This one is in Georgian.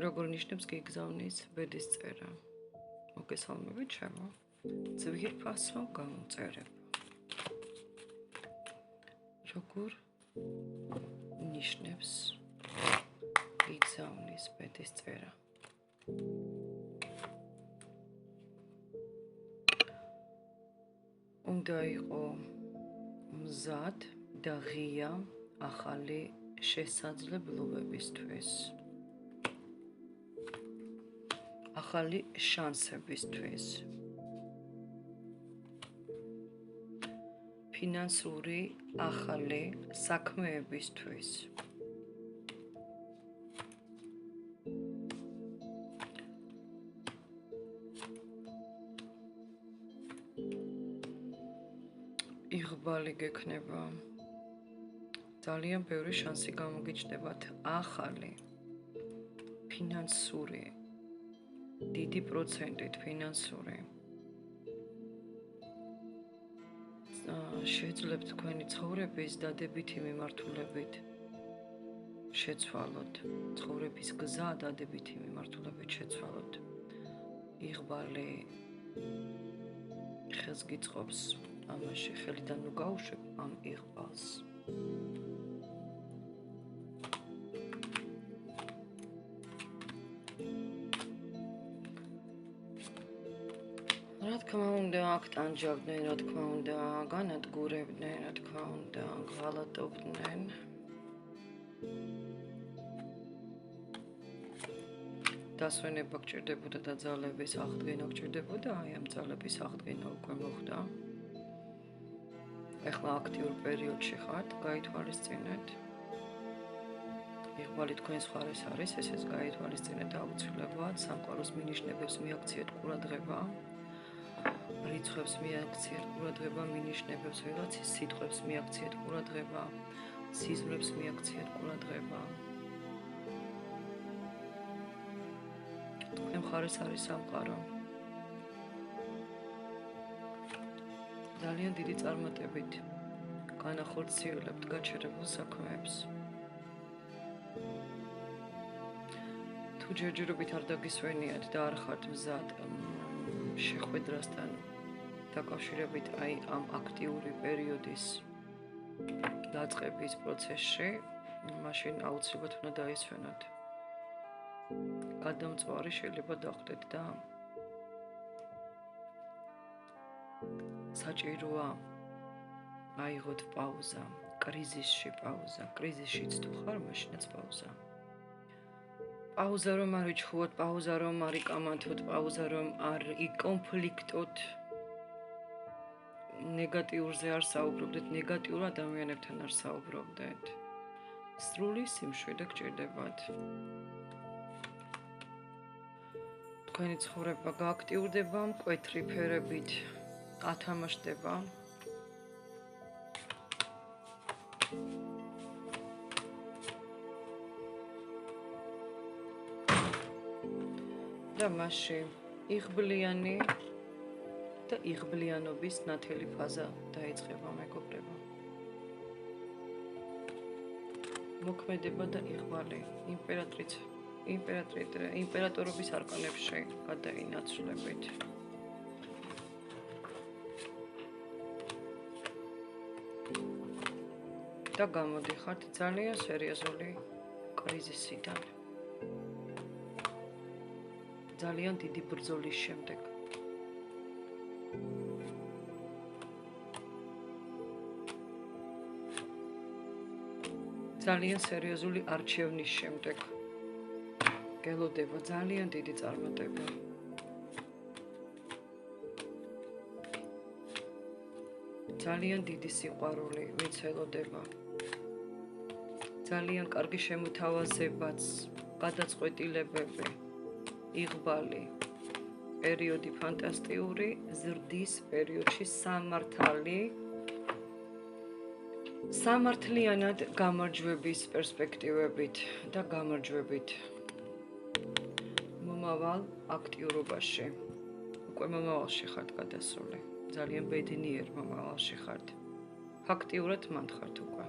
როგორ ნიშნებს გიგზავნის ბედის წერა? მოგესალმებით, ჩემო. ძვირფასო გამოწერება. როგორ ნიშნებს გიგზავნის ბედის წერა? უნდა იყო მზად და ღია ახალი შესაძლებლობებისთვის. ახალი შანსებისთვის. ფინანსური ახალი საქმეებისთვის. იღბალი გექნება. ძალიან ბევრი შანსი გამოგიჩნდებათ ახალი ფინანსური დიდი პროცენტით ფინანსური შეძლებთ თქვენი ცხოვრების დადებითი მიმართულებით შეცვალოთ ცხოვრების გზა დადებითი მიმართულებით შეცვალოთ იღბალი ხელს გიწყობს ამაში ხელიდან ნუ გაუშვებ ამ იღბალს რა თქმა უნდა აქ ტანჯავდნენ, რა თქმა უნდა განადგურებდნენ, რა თქმა უნდა ღალატობდნენ. დასვენება გჭირდებოდა და ძალების აღდგენა გჭირდებოდა, აი ამ ძალების აღდგენა უკვე მოხდა. ეხლა აქტიურ პერიოდში ხართ, გაითვალისწინეთ. იღბალი თქვენს მხარეს არის, ესეც გაითვალისწინეთ აუცილებლად, სამყაროს მინიშნებებს მიაქციეთ ყურადღება. რიცხვებს მიაქციეთ ყურადღება, მინიშნებებს ვიღაცის სიტყვებს მიაქციეთ ყურადღება, სიზმრებს მიაქციეთ ყურადღება. თქვენ მხარეს არის სამყარო. ძალიან დიდი წარმატებით განახორციელებთ გაჩერებულ საქმეებს. თუ ჯერჯერობით არ დაგისვენიათ და არ ხართ მზად შეხვედრასთან დაკავშირებით აი ამ აქტიური პერიოდის დაწყების პროცესში, მაშინ აუცილებლად უნდა დაისვენოთ. გადამწვარი შეიძლება დახვდეთ და საჭიროა აიღოთ პაუზა, კრიზისში პაუზა, კრიზისშიც თუ ხარ, მაშინაც პაუზა. პაუზა რომ არ იჩხუოთ, პაუზა რომ არ იკამათოთ, პაუზა რომ არ იკონფლიქტოთ. ნეგატიურზე არ საუბრობდეთ, ნეგატიურ ადამიანებთან არ საუბრობდეთ. სრული სიმშვიდე გჭირდებათ. თქვენი ცხოვრება გააქტიურდება, მკვეთრი ფერებით ათამაშდება. და მასში იღბლიანი და იღბლიანობის ნათელი ფაზა დაიწყება მეგობრებო. მოქმედება და იღბალი იმპერატორობის არკანებში გადაინაცვლებით. და გამოდიხართ ძალიან სერიოზული კრიზისიდან. ძალიან დიდი ბრძოლის შემდეგ. ძალიან სერიოზული არჩევნის შემდეგ. გელოდება ძალიან დიდი წარმატება. ძალიან დიდი სიყვარული მიცელოდება. ძალიან კარგი შემოთავაზებაც, გადაწყვეტილებები. იღბალი პერიოდი ფანტასტიკური ზრდის პერიოდში სამართლიანად გამარჯვების პერსპექტივებით და გამარჯვებით მომავალ აქტიურობაში უკვე მომავალში ხართ გადასული ძალიან ბედნიერ მომავალში ხართ ფაქტიურად მანდ ხართ უკვე